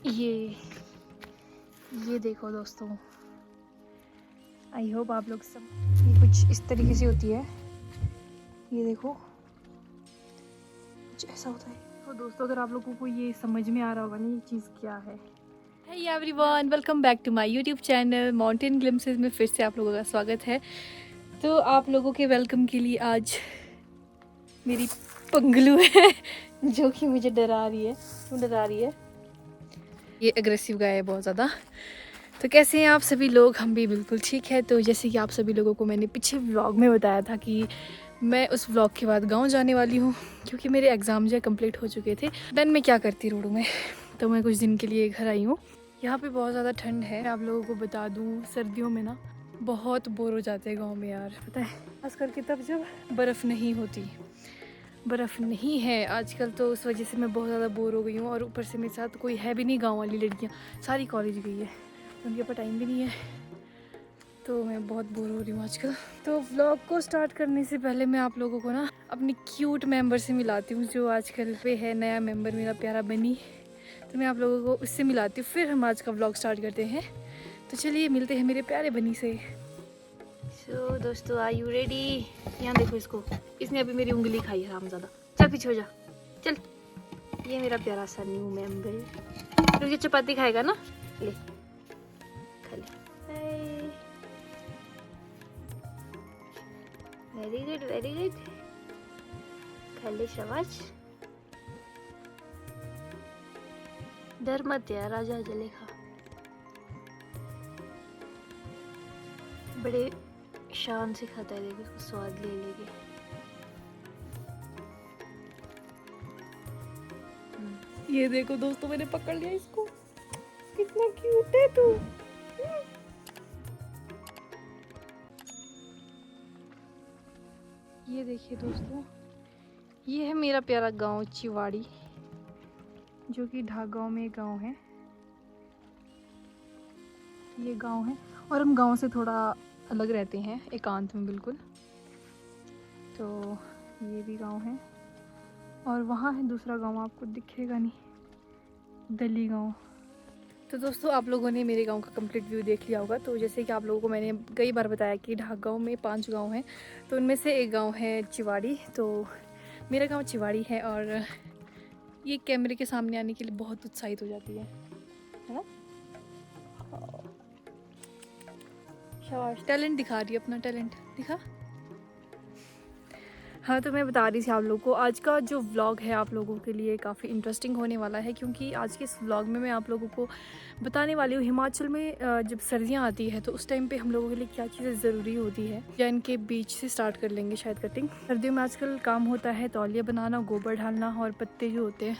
ये देखो दोस्तों, आई होप आप लोग सब, ये कुछ इस तरीके से होती है। ये देखो कुछ ऐसा होता है। तो दोस्तों अगर आप लोगों को ये समझ में आ रहा होगा ना ये चीज़ क्या है। Hey everyone, welcome back to my YouTube channel mountain glimpses में फिर से आप लोगों का स्वागत है। तो आप लोगों के वेलकम के लिए आज मेरी पंगलू है जो कि मुझे डरा रही है। क्यों डरा रही है? ये एग्रेसिव गाय है बहुत ज़्यादा। तो कैसे हैं आप सभी लोग? हम भी बिल्कुल ठीक है। तो जैसे कि आप सभी लोगों को मैंने पीछे व्लॉग में बताया था कि मैं उस व्लॉग के बाद गाँव जाने वाली हूँ क्योंकि मेरे एग्ज़ाम जो है कम्प्लीट हो चुके थे। देन मैं क्या करती रोडों में, तो मैं कुछ दिन के लिए घर आई हूँ। यहाँ पे बहुत ज़्यादा ठंड है। मैं आप लोगों को बता दूँ, सर्दियों में ना बहुत बोर हो जाते हैं गांव में यार, पता है, खास करके तब जब बर्फ़ नहीं होती। बर्फ़ नहीं है आजकल, तो उस वजह से मैं बहुत ज़्यादा बोर हो गई हूँ। और ऊपर से मेरे साथ कोई है भी नहीं, गांव वाली लड़कियाँ सारी कॉलेज गई है, उनके पास टाइम भी नहीं है। तो मैं बहुत बोर हो रही हूँ आजकल। तो व्लॉग को स्टार्ट करने से पहले मैं आप लोगों को ना अपनी क्यूट मेंबर से मिलाती हूँ, जो आजकल पे है नया मेंबर मेरा प्यारा बनी। तो मैं आप लोगों को उससे मिलाती हूँ, फिर हम आज का व्लॉग स्टार्ट करते हैं। तो चलिए मिलते हैं मेरे प्यारे बनी से। सो दोस्तों, आर यू रेडी? यहाँ देखो इसको, इसने अभी मेरी उंगली खाई है हरामज़ादा। चल पीछे हो जा, चल। ये मेरा प्यारा सा न्यू मेंबर, तो ये चपाती खाएगा ना, ले खा ले। वेरी गुड वेरी गुड, खा ले, शाबाश। डर मत यार, आजा आजा ले खा। बड़े शान से खाता है, देखो उसको स्वाद ले लेके। ये देखो दोस्तों, मैंने पकड़ लिया इसको, कितना क्यूट है तू। ये देखिए दोस्तों, ये है मेरा प्यारा गांव चिवाड़ी, जो कि ढाका गांव में एक गांव है। ये गांव है और हम गांव से थोड़ा अलग रहते हैं, एकांत में बिल्कुल। तो ये भी गांव है और वहाँ है दूसरा गांव, आपको दिखेगा नहीं, दली गांव। तो दोस्तों आप लोगों ने मेरे गांव का कंप्लीट व्यू देख लिया होगा। तो जैसे कि आप लोगों को मैंने कई बार बताया कि ढाका गांव में 5 गांव हैं, तो उनमें से एक गांव है चिवाड़ी। तो मेरा गांव चिवाड़ी है और ये कैमरे के सामने आने के लिए बहुत उत्साहित हो जाती है ना। शाबाश, टैलेंट दिखा रही है, अपना टैलेंट दिखा। हाँ, तो मैं बता रही थी आप लोगों को, आज का जो व्लॉग है आप लोगों के लिए काफ़ी इंटरेस्टिंग होने वाला है, क्योंकि आज के इस व्लॉग में मैं आप लोगों को बताने वाली हूँ हिमाचल में जब सर्दियाँ आती है तो उस टाइम पे हम लोगों के लिए क्या चीज़ें ज़रूरी होती है। या इनके बीच से स्टार्ट कर लेंगे शायद कटिंग। सर्दियों में आजकल काम होता है तौलिया बनाना, गोबर डालना और पत्ते जो होते हैं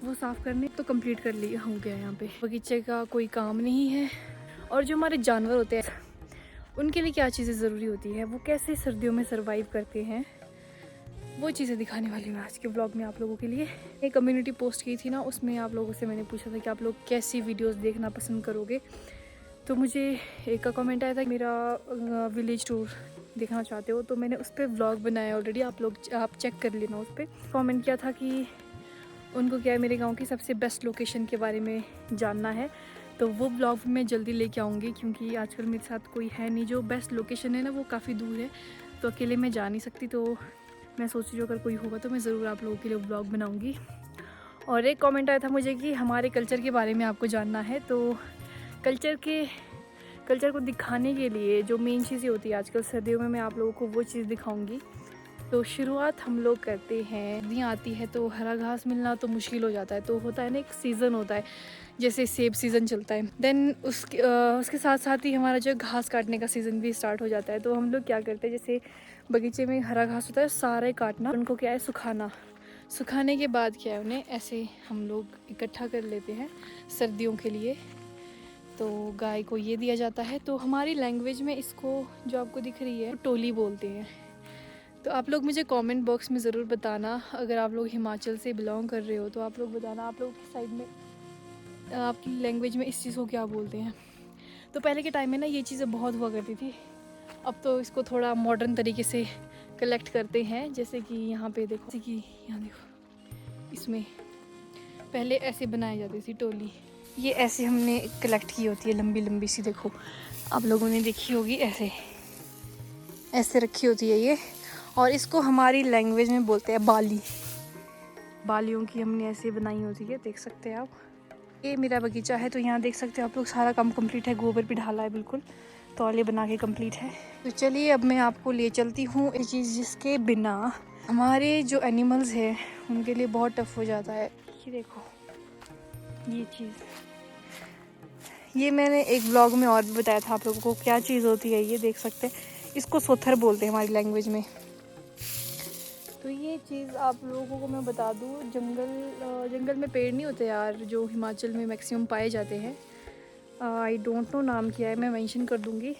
वो साफ़ करने। तो कंप्लीट कर लिया हो गया यहाँ पे, बगीचे का कोई काम नहीं है। और जो हमारे जानवर होते हैं उनके लिए क्या चीज़ें ज़रूरी होती है, वो कैसे सर्दियों में सर्वाइव करते हैं, वो चीज़ें दिखाने वाली हूँ आज के ब्लॉग में आप लोगों के लिए। एक कम्युनिटी पोस्ट की थी ना, उसमें आप लोगों से मैंने पूछा था कि आप लोग कैसी वीडियोस देखना पसंद करोगे। तो मुझे एक का कमेंट आया था कि मेरा विलेज टूर देखना चाहते हो, तो मैंने उस पर व्लॉग बनाया ऑलरेडी, आप चेक कर लेना। उस पर कॉमेंट किया था कि उनको क्या है मेरे गाँव की सबसे बेस्ट लोकेशन के बारे में जानना है। तो वो ब्लॉग मैं जल्दी लेके आऊँगी, क्योंकि आजकल मेरे साथ कोई है नहीं। जो बेस्ट लोकेशन है ना वो काफ़ी दूर है, तो अकेले मैं जा नहीं सकती। तो मैं सोच रही हूँ अगर कोई होगा तो मैं ज़रूर आप लोगों के लिए ब्लॉग बनाऊँगी। और एक कमेंट आया था मुझे कि हमारे कल्चर के बारे में आपको जानना है। तो कल्चर को दिखाने के लिए जो मेन चीज़ें होती है आजकल सर्दियों में, मैं आप लोगों को वो चीज़ दिखाऊँगी। तो शुरुआत हम लोग करते हैं, सर्दियाँ आती है तो हरा घास मिलना तो मुश्किल हो जाता है। तो होता है ना, एक सीज़न होता है, जैसे सेब सीज़न चलता है, देन उसके साथ साथ ही हमारा जो घास काटने का सीज़न भी स्टार्ट हो जाता है। तो हम लोग क्या करते हैं, जैसे बगीचे में हरा घास होता है सारा काटना, उनको क्या है सुखाना, सुखाने के बाद क्या है उन्हें ऐसे हम लोग इकट्ठा कर लेते हैं सर्दियों के लिए। तो गाय को ये दिया जाता है। तो हमारी लैंग्वेज में इसको जो आपको दिख रही है टोली बोलते हैं। तो आप लोग मुझे कमेंट बॉक्स में ज़रूर बताना, अगर आप लोग हिमाचल से बिलोंग कर रहे हो तो आप लोग बताना आप लोग की साइड में आपकी लैंग्वेज में इस चीज़ को क्या बोलते हैं। तो पहले के टाइम में ना ये चीज़ें बहुत हुआ करती थी, अब तो इसको थोड़ा मॉडर्न तरीके से कलेक्ट करते हैं। जैसे कि यहाँ पे देखो, जैसे कि यहाँ देखो, इसमें पहले ऐसे बनाई जाती थी टोली, ये ऐसे हमने कलेक्ट की होती है, लंबी लंबी सी, देखो आप लोगों ने देखी होगी, ऐसे ऐसे रखी होती है ये। और इसको हमारी लैंग्वेज में बोलते हैं बाली। बालियों की हमने ऐसे बनाई होती है, देख सकते हैं आप। ये मेरा बगीचा है, तो यहाँ देख सकते हो आप लोग, सारा काम कंप्लीट है, गोबर भी डाला है, बिल्कुल तौलिए बना के कंप्लीट है। तो चलिए अब मैं आपको ले चलती हूँ एक चीज़ जिसके बिना हमारे जो एनिमल्स हैं उनके लिए बहुत टफ हो जाता है। ये देखो ये चीज़, ये मैंने एक ब्लॉग में और भी बताया था आप लोगों को क्या चीज़ होती है। ये देख सकते हैं, इसको सोथर बोलते हैं हमारी लैंग्वेज में। तो ये चीज़ आप लोगों को मैं बता दूँ, जंगल में पेड़ नहीं होते यार, जो हिमाचल में मैक्सिमम पाए जाते हैं। आई डोंट नो नाम क्या है, मैं मेंशन कर दूँगी।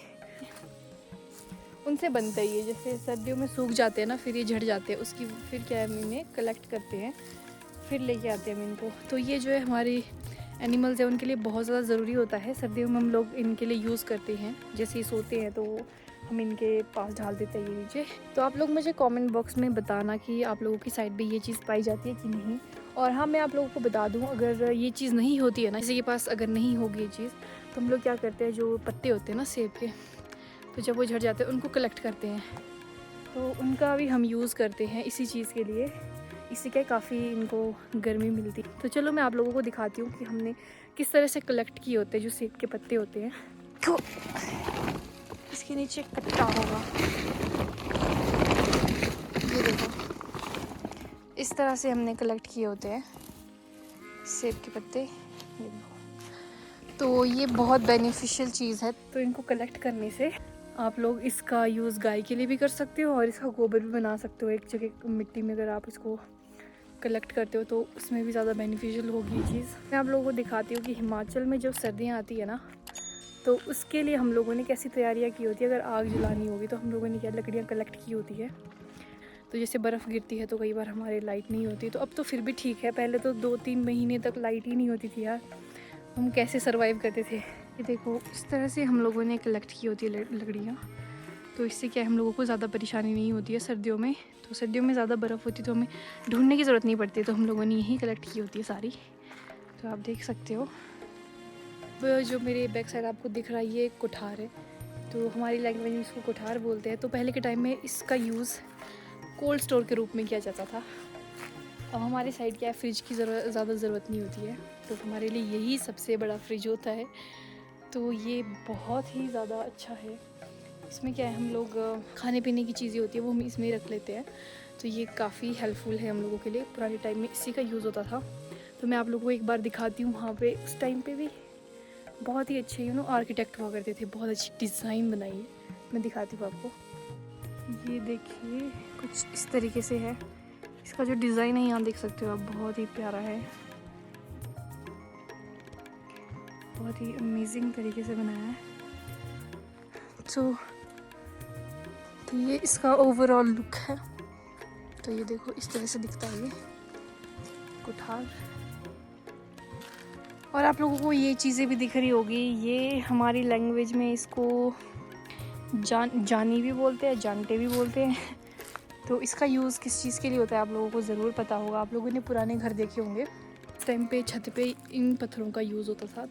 उनसे बनता ही है, जैसे सर्दियों में सूख जाते हैं ना, फिर ये झड़ जाते हैं, उसकी फिर क्या है हम इन्हें कलेक्ट करते हैं, फिर लेके आते हैं हम इनको। तो ये जो है हमारी एनिमल्स है उनके लिए बहुत ज़्यादा ज़रूरी होता है। सर्दियों में हम लोग इनके लिए यूज़ करते हैं, जैसे ही सोते हैं तो हम इनके पास डाल देते हैं ये नीचे। तो आप लोग मुझे कमेंट बॉक्स में बताना कि आप लोगों की साइड पे ये चीज़ पाई जाती है कि नहीं। और हाँ, मैं आप लोगों को बता दूँ, अगर ये चीज़ नहीं होती है ना, किसी के पास अगर नहीं होगी ये चीज़, तो हम लोग क्या करते हैं, जो पत्ते होते हैं ना सेब के, तो जब वो झड़ जाते हैं उनको कलेक्ट करते हैं, तो उनका भी हम यूज़ करते हैं इसी चीज़ के लिए। इससे क्या काफ़ी इनको गर्मी मिलती। तो चलो मैं आप लोगों को दिखाती हूँ कि हमने किस तरह से कलेक्ट किए होते हैं जो सेब के पत्ते होते हैं। तो इसके नीचे कट्टा होगा, ये देखो, इस तरह से हमने कलेक्ट किए होते हैं सेब के पत्ते, ये देखो। तो ये बहुत बेनिफिशियल चीज़ है। तो इनको कलेक्ट करने से आप लोग इसका यूज़ गाय के लिए भी कर सकते हो और इसका गोबर भी बना सकते हो। एक जगह मिट्टी में अगर आप इसको कलेक्ट करते हो तो उसमें भी ज़्यादा बेनिफिशियल होगी ये चीज़। मैं आप लोगों को दिखाती हूँ कि हिमाचल में जब सर्दियाँ आती है ना, तो उसके लिए हम लोगों ने कैसी तैयारियाँ की होती है। अगर आग जलानी होगी तो हम लोगों ने क्या लकड़ियाँ कलेक्ट की होती है। तो जैसे बर्फ़ गिरती है तो कई बार हमारे लाइट नहीं होती, तो अब तो फिर भी ठीक है, पहले तो 2-3 महीने तक लाइट ही नहीं होती थी यार, हम कैसे सर्वाइव करते थे। ये देखो इस तरह से हम लोगों ने कलेक्ट की होती है लकड़ियाँ। तो इससे क्या है, हम लोगों को ज़्यादा परेशानी नहीं होती है सर्दियों में। तो सर्दियों में ज़्यादा बर्फ़ होती है तो हमें ढूंढने की ज़रूरत नहीं पड़ती, तो हम लोगों ने यही कलेक्ट की होती है सारी। तो आप देख सकते हो, वो जो मेरे बैक साइड आपको दिख रहा है ये कुठार है, तो हमारी लैंग्वेज में इसको कुठार बोलते हैं। तो पहले के टाइम में इसका यूज़ कोल्ड स्टोर के रूप में किया जाता था। अब हमारे साइड क्या है, फ्रिज की ज़्यादा ज़रूरत नहीं होती है, तो हमारे लिए यही सबसे बड़ा फ्रिज होता है। तो ये बहुत ही ज़्यादा अच्छा है। इसमें क्या है, हम लोग खाने पीने की चीज़ें होती है वो हम इसमें रख लेते हैं, तो ये काफ़ी हेल्पफुल है हम लोगों के लिए। पुराने टाइम में इसी का यूज़ होता था। तो मैं आप लोगों को एक बार दिखाती हूँ, वहाँ पे उस टाइम पे भी बहुत ही अच्छे आर्किटेक्ट हुआ करते थे, बहुत अच्छी डिज़ाइन बनाई है। मैं दिखाती हूँ आपको, ये देखिए कुछ इस तरीके से है। इसका जो डिज़ाइन है यहाँ देख सकते हो आप, बहुत ही प्यारा है, बहुत ही अमेजिंग तरीके से बनाया है। तो ये इसका ओवरऑल लुक है। तो ये देखो इस तरह से दिखता है ये कुठार। और आप लोगों को ये चीज़ें भी दिख रही होगी, ये हमारी लैंग्वेज में इसको जानी भी बोलते हैं, जानटे भी बोलते हैं। तो इसका यूज़ किस चीज़ के लिए होता है आप लोगों को ज़रूर पता होगा। आप लोगों ने पुराने घर देखे होंगे, उस टाइम पे छत पे इन पत्थरों का यूज़ होता था।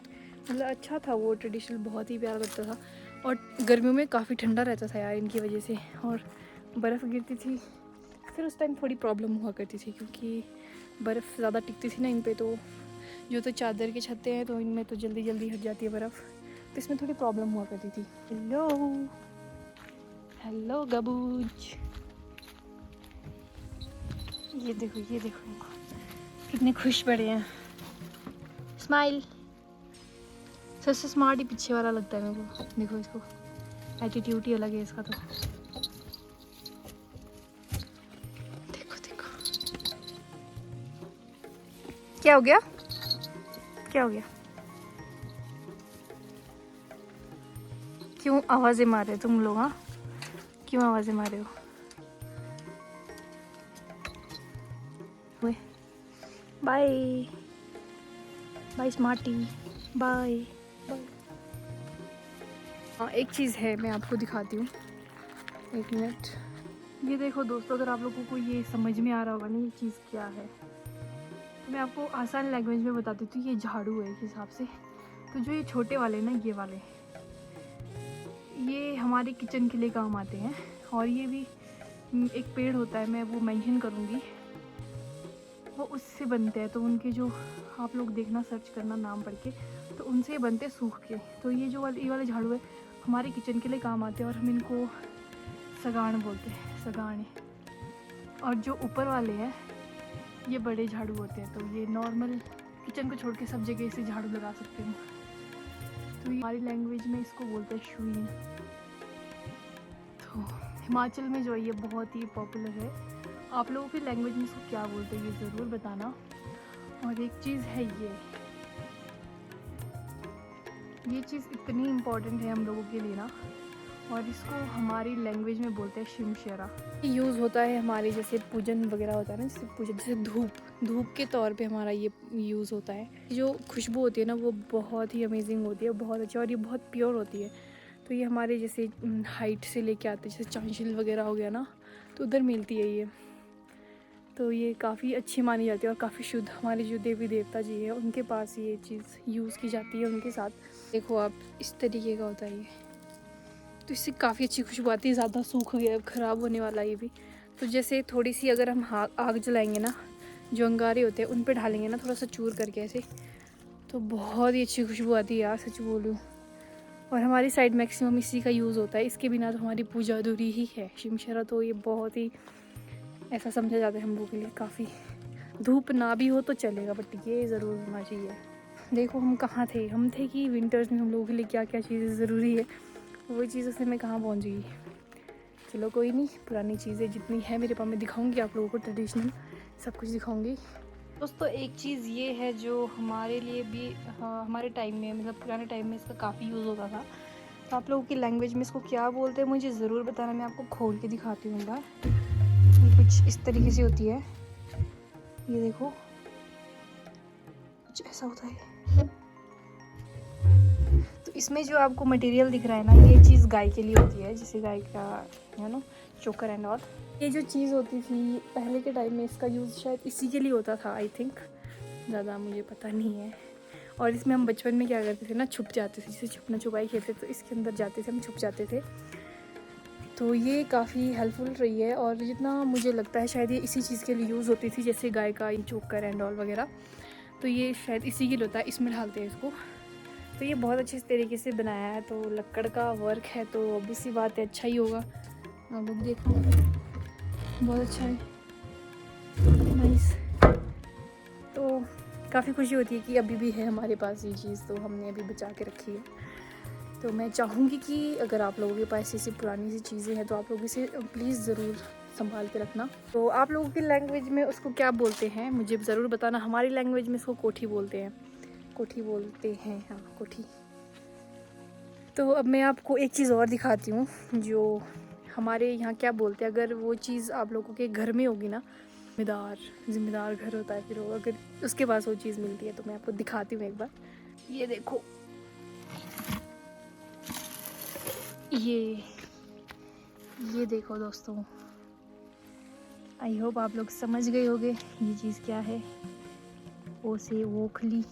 मतलब अच्छा था वो, ट्रेडिशनल, बहुत ही प्यारा लगता था। और गर्मियों में काफ़ी ठंडा रहता था यार इनकी वजह से, और बर्फ़ गिरती थी। फिर उस टाइम थोड़ी प्रॉब्लम हुआ करती थी क्योंकि बर्फ़ ज़्यादा टिकती थी ना इन पे, तो जो तो चादर के छतें हैं तो इनमें तो जल्दी जल्दी हट जाती है बर्फ़, तो इसमें थोड़ी प्रॉब्लम हुआ करती थी। हेलो हेलो गबूज, ये देखो कितने खुश पड़े हैं। स्माइल। सबसे स्मार्ट ही पीछे वाला लगता है मेरे को, देखो इसको, एटीट्यूड ही अलग है इसका। तो देखो क्या हो गया, क्या हो गया, क्यों आवाज़ें मार रहे हो तुम लोग? हाँ, क्यों आवाज़ें मार रहे हो? Bye bye smarty, bye bye. हाँ, एक चीज़ है मैं आपको दिखाती हूँ, एक मिनट। ये देखो दोस्तों, अगर आप लोगों को ये समझ में आ रहा होगा ना ये चीज़ क्या है, मैं आपको आसान लैंग्वेज में बता देती हूँ। ये झाड़ू है एक हिसाब से। तो जो ये छोटे वाले ना, ये वाले, ये हमारे किचन के लिए काम आते हैं। और ये भी एक पेड़ होता है, मैं वो मेंशन करूँगी, वो उससे बनते हैं। तो उनके जो आप लोग देखना, सर्च करना नाम पढ़ के, तो उनसे बनते हैं सूख के। तो ये ये वाले झाड़ू है हमारे किचन के लिए काम आते हैं और हम इनको सगाण बोलते हैं, सगाने। और जो ऊपर वाले हैं ये बड़े झाड़ू होते हैं। तो ये नॉर्मल किचन को छोड़ के सब जगह इसे झाड़ू लगा सकते हैं। तो हमारी लैंग्वेज में इसको बोलते हैं शुई। तो हिमाचल में जो है ये बहुत ही पॉपुलर है। आप लोगों की लैंग्वेज में इसको क्या बोलते हैं ये ज़रूर बताना। और एक चीज़ है, ये चीज़ इतनी इम्पॉर्टेंट है हम लोगों के लिए ना, और इसको हमारी लैंग्वेज में बोलते हैं शिमशेरा। यूज़ होता है हमारे जैसे पूजन वगैरह होता है ना, जैसे पूजन, जैसे धूप के तौर पे हमारा ये यूज़ होता है। जो खुशबू होती है ना वो बहुत ही अमेजिंग होती है, बहुत अच्छी, और ये बहुत प्योर होती है। तो ये हमारे जैसे हाइट से लेके आते हैं, जैसे चांशिल वगैरह हो गया ना, तो उधर मिलती है ये। तो ये काफ़ी अच्छी मानी जाती है और काफ़ी शुद्ध। हमारे जो देवी देवता जी हैं उनके पास ये चीज़ यूज़ की जाती है, उनके साथ। देखो आप, इस तरीके का होता है ये। तो इससे काफ़ी अच्छी खुशबू आती है। ज़्यादा सूख गया, ख़राब होने वाला ये भी। तो जैसे थोड़ी सी अगर हम आग जलाएंगे ना, जो अंगारे होते हैं उन पे ढालेंगे ना थोड़ा सा चूर करके ऐसे, तो बहुत ही अच्छी खुशबू आती है यार, सच बोलूँ। और हमारी साइड मैक्सिमम इसी का यूज़ होता है। इसके बिना तो हमारी पूजा अधूरी ही है। शिमशेरा तो ये बहुत ही ऐसा समझा जाता है हम लोगों के लिए। काफ़ी धूप ना भी हो तो चलेगा, बट ये ज़रूर होना चाहिए। देखो हम कहाँ थे, हम थे कि विंटर्स में हम लोगों के लिए क्या क्या चीज़ें ज़रूरी है, वही चीज़ों से मैं कहाँ पहुँच गई। चलो कोई नहीं, पुरानी चीज़ें जितनी है मेरे पास मैं दिखाऊंगी आप लोगों को, ट्रेडिशनल सब कुछ दिखाऊंगी। दोस्तों एक चीज़ ये है जो हमारे लिए भी, हाँ, हमारे टाइम में, मतलब पुराने टाइम में इसका काफ़ी यूज़ होता था। तो आप लोगों की लैंग्वेज में इसको क्या बोलते हैं मुझे ज़रूर बताना। मैं आपको खोल के दिखाती हूँ बार। ये कुछ इस तरीके से होती है, ये देखो कुछ ऐसा होता है। तो इसमें जो आपको मटेरियल दिख रहा है ना, ये चीज़ गाय के लिए होती है, जैसे गाय का चोकर एंड ऑल। ये जो चीज़ होती थी पहले के टाइम में, इसका यूज़ शायद इसी के लिए होता था, आई थिंक, ज़्यादा मुझे पता नहीं है। और इसमें हम बचपन में क्या करते थे ना, छुप जाते थे, जैसे छुपना छुपाई खेलते तो इसके अंदर जाते थे, हम छुप जाते थे। तो ये काफ़ी हेल्पफुल रही है। और जितना मुझे लगता है शायद ये इसी चीज़ के लिए यूज़ होती थी, जैसे गाय का चोकर एंड ऑल वगैरह। तो ये शायद इसी के लिए होता है, इसमें डालते हैं इसको। तो ये बहुत अच्छे तरीके से बनाया है। तो लकड़ का वर्क है तो ऑब्वियस सी बात है अच्छा ही होगा। आप लोग देखो, बहुत अच्छा है, नाइस। तो काफ़ी खुशी होती है कि अभी भी है हमारे पास ये चीज़, तो हमने अभी बचा के रखी है। तो मैं चाहूँगी कि अगर आप लोगों के पास ऐसी पुरानी सी चीज़ें हैं तो आप लोग इसे प्लीज़ ज़रूर संभाल के रखना। तो आप लोगों की लैंग्वेज में उसको क्या बोलते हैं मुझे ज़रूर बताना। हमारी लैंग्वेज में इसको कोठी बोलते हैं, कोठी बोलते हैं, हाँ कोठी। तो अब मैं आपको एक चीज़ और दिखाती हूँ जो हमारे यहाँ क्या बोलते हैं। अगर वो चीज़ आप लोगों के घर में होगी ना, ज़िम्मेदार घर होता है, फिर वो अगर उसके पास वो चीज़ मिलती है तो मैं आपको दिखाती हूँ एक बार। ये देखो, ये देखो दोस्तों, आई होप आप लोग समझ गए होंगे ये चीज़ क्या है। ओ से ओखली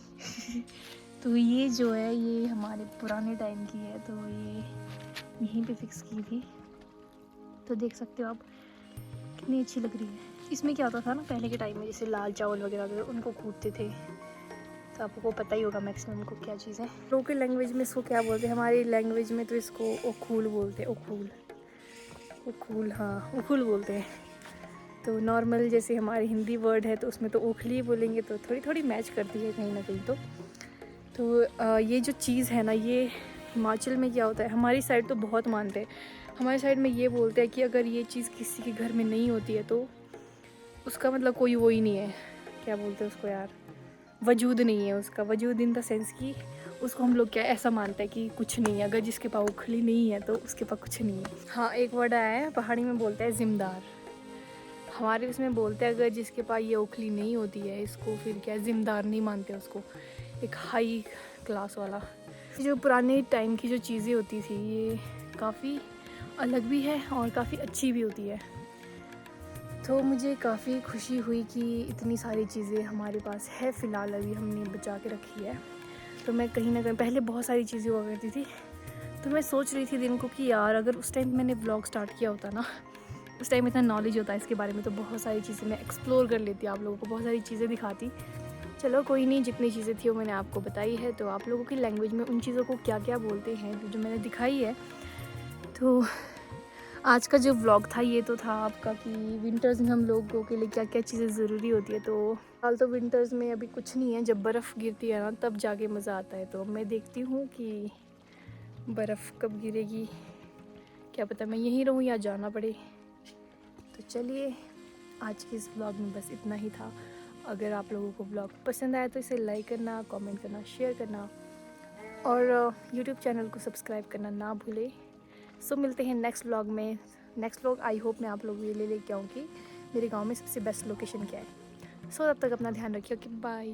तो ये जो है ये हमारे पुराने टाइम की है, तो ये यहीं पे फिक्स की थी। तो देख सकते हो आप कितनी अच्छी लग रही है। इसमें क्या होता था ना पहले के टाइम में, जैसे लाल चावल वगैरह होते थे उनको कूटते थे। तो आपको पता ही होगा मैक्सिमम को क्या चीज़ है। लोकल लैंग्वेज में इसको क्या बोलते हैं, हमारी लैंग्वेज में तो इसको ओखूल बोलते हैं, ओखूल, हाँ ओखूल बोलते हैं। तो नॉर्मल जैसे हमारी हिंदी वर्ड है तो उसमें तो ओखली बोलेंगे, तो थोड़ी थोड़ी मैच करती है कहीं ना कहीं। तो ये जो चीज़ है ना, ये हिमाचल में क्या होता है, हमारी साइड तो बहुत मानते हैं। हमारी साइड में ये बोलते हैं कि अगर ये चीज़ किसी के घर में नहीं होती है तो उसका मतलब कोई वो ही नहीं है, क्या बोलते हैं उसको यार, वजूद नहीं है उसका। वजूद इन द सेंस कि उसको हम लोग क्या ऐसा मानते हैं कि कुछ नहीं है। अगर जिसके पास ओखली नहीं है तो उसके पास कुछ नहीं है। हाँ एक वर्ड आया है, पहाड़ी में बोलते हैं ज़िम्मेदार, हमारे उसमें बोलते हैं अगर जिसके पास ये ओखली नहीं होती है इसको फिर क्या ज़िम्मेदार नहीं मानते उसको, एक हाई क्लास वाला। जो पुराने टाइम की जो चीज़ें होती थी ये काफ़ी अलग भी है और काफ़ी अच्छी भी होती है। तो मुझे काफ़ी खुशी हुई कि इतनी सारी चीज़ें हमारे पास है, फ़िलहाल अभी हमने बचा के रखी है। तो मैं कहीं ना कहीं पहले बहुत सारी चीज़ें हुआ करती थी, तो मैं सोच रही थी दिन को कि यार अगर उस टाइम मैंने व्लॉग स्टार्ट किया होता ना, उस टाइम इतना नॉलेज होता है इसके बारे में, तो बहुत सारी चीज़ें मैं एक्सप्लोर कर लेती, आप लोगों को बहुत सारी चीज़ें दिखाती। चलो कोई नहीं, जितनी चीज़ें थी वो मैंने आपको बताई है। तो आप लोगों की लैंग्वेज में उन चीज़ों को क्या क्या बोलते हैं जो मैंने दिखाई है। तो आज का जो व्लॉग था ये तो था आपका कि विंटर्स में हम लोगों के लिए क्या क्या चीज़ें ज़रूरी होती है। तो हाल तो विंटर्स में अभी कुछ नहीं है, जब बर्फ़ गिरती है ना तब जाके मज़ा आता है। तो मैं देखती हूँ कि बर्फ़ कब गिरेगी, क्या पता मैं यहीं रहूँ या जाना पड़े। तो चलिए, आज के इस व्लॉग में बस इतना ही था। अगर आप लोगों को व्लॉग पसंद आया तो इसे लाइक करना, कमेंट करना, शेयर करना और यूट्यूब चैनल को सब्सक्राइब करना ना भूलें। सो मिलते हैं नेक्स्ट व्लॉग में। नेक्स्ट व्लॉग आई होप मैं आप लोगों के लिए लेके आऊँ कि मेरे गांव में सबसे बेस्ट लोकेशन क्या है। सो तब तक अपना ध्यान रखिए। Okay, bye.